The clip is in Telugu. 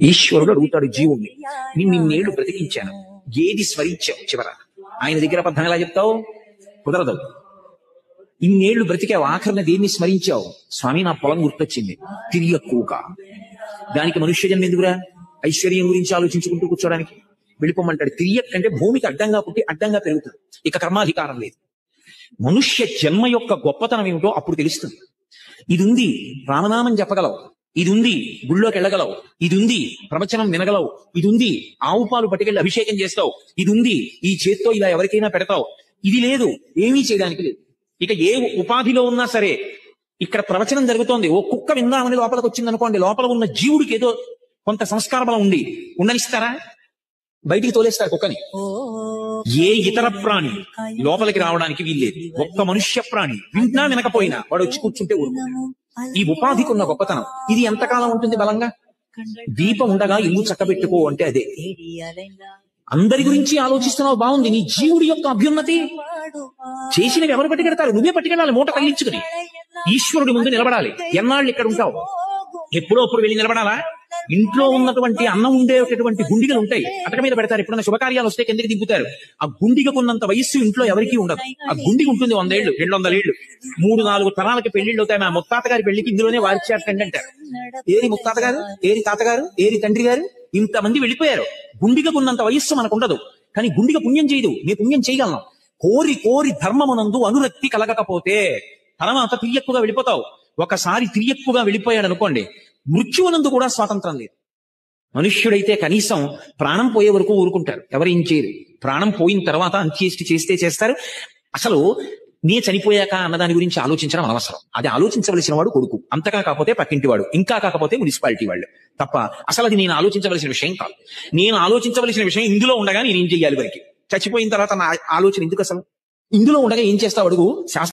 ఈశ్వరుడు అడుగుతాడు జీవుణ్ణి, నిన్నేళ్లు బ్రతికించాను, ఏది స్మరించావు చివర? ఆయన దగ్గర అబద్ధం ఎలా చెప్తావు? కుదరదు. ఇన్నేళ్లు బ్రతికావు, ఆఖరిన దేన్ని స్మరించావు? స్వామి నా పొలం గుర్తొచ్చింది, తిరియక్కువక. దానికి మనుష్య జన్మ ఎందుకురా? ఐశ్వర్యం గురించి ఆలోచించుకుంటూ కూర్చోడానికి వెళ్ళిపోమంటాడు. తిరియక్ అంటే భూమికి అడ్డంగా పుట్టి అడ్డంగా పెరుగుతుంది, ఇక కర్మాధికారం లేదు. మనుష్య జన్మ యొక్క గొప్పతనం ఏమిటో అప్పుడు తెలుస్తుంది. ఇది ఉంది, రామనామం చెప్పగలవు, ఇది ఉంది, గుళ్ళోకి వెళ్ళగలవు, ఇది ఉంది, ప్రవచనం వినగలవు, ఇది ఉంది, ఆవు పాలు పట్టుకెళ్ళి అభిషేకం చేస్తావు, ఇది ఉంది, ఈ చేత్తో ఇలా ఎవరికైనా పెడతావు. ఇది లేదు, ఏమీ చేయడానికి లేదు. ఇక ఏ ఉపాధిలో ఉన్నా సరే, ఇక్కడ ప్రవచనం జరుగుతోంది, ఓ కుక్క విందామని లోపలికి వచ్చింది అనుకోండి, లోపల ఉన్న జీవుడికి ఏదో కొంత సంస్కార బలం ఉండి ఉండనిస్తారా? బయటికి తోలేస్తారు కుక్కని. ఏ ఇతర ప్రాణి లోపలికి రావడానికి వీల్లేదు. ఒక్క మనుష్య ప్రాణి వింటున్నా వినకపోయినా వాడు వచ్చి కూర్చుంటే ఊరుకుంటాడు. ఈ ఉపాధికి ఉన్న గొప్పతనం. ఇది ఎంతకాలం ఉంటుంది బలంగా? దీపం ఉండగా ఇల్లు చక్కబెట్టుకో అంటే అదే. అందరి గురించి ఆలోచిస్తున్నావు, బాగుంది. నీ జీవుడి యొక్క అభ్యున్నతి చేసినవి ఎవరు పట్టుకెడతారు? నువ్వే పట్టుకెళ్ళాలి, మూట తగిలించుకుని ఈశ్వరుడి ముందు నిలబడాలి. ఎన్నాళ్ళు ఇక్కడ ఉంటావు? ఎప్పుడో అప్పుడు వెళ్ళి నిలబడాలా? ఇంట్లో ఉన్నటువంటి అన్నం ఉండేటటువంటి గుండిగలు ఉంటాయి, అటక మీద పెడతారు. ఎప్పుడన్నా శుభకార్యాలు వస్తే కిందకి దింపుతారు. ఆ గుండిగకున్నంత వయస్సు ఇంట్లో ఎవరికీ ఉండదు. ఆ గుండిగ ఉంటుంది 100 ఏళ్ళు, 200 ఏళ్ళు, 3-4 తరాలకి పెళ్లిళ్ళు అవుతాయి. మా ముత్తాత గారి పెళ్లికి ఇందులోనే వారిచేటండి అంటారు. ఏరి ముత్తాత గారు, ఏరి తాతగారు, ఏరి తండ్రి గారు, ఇంతమంది వెళ్ళిపోయారు. గుండిగకున్నంత వయస్సు మనకు ఉండదు. కానీ గుండిగ పుణ్యం చేయదు, నీ పుణ్యం చేయగలను. కోరి కోరి ధర్మమునందు అనురక్తి కలగకపోతే తర్వాత తిరియక్కుగా వెళ్ళిపోతావు. ఒకసారి తిరియక్కుగా వెళ్ళిపోయాడు అనుకోండి, మృత్యువునందు కూడా స్వాతంత్రం లేదు. మనుష్యుడైతే కనీసం ప్రాణం పోయే వరకు ఊరుకుంటారు, ఎవరేం చేయరు. ప్రాణం పోయిన తర్వాత అంత్యేష్టి చేస్తే చేస్తారు. అసలు నే చనిపోయాక అన్నదాని గురించి ఆలోచించడం అనవసరం. అది ఆలోచించవలసిన వాడు కొడుకు, అంతగా కాకపోతే పక్కింటి వాడు, ఇంకా కాకపోతే మున్సిపాలిటీ వాళ్ళు తప్ప. అసలు అది నేను ఆలోచించవలసిన విషయం కాదు. నేను ఆలోచించవలసిన విషయం ఇందులో ఉండగా నేనేం చెయ్యాలి? వరకు చచ్చిపోయిన తర్వాత నా ఆలోచన ఎందుకు? అసలు ఇందులో ఉండగా ఏం చేస్తావు అడుగు. శాస్త్రం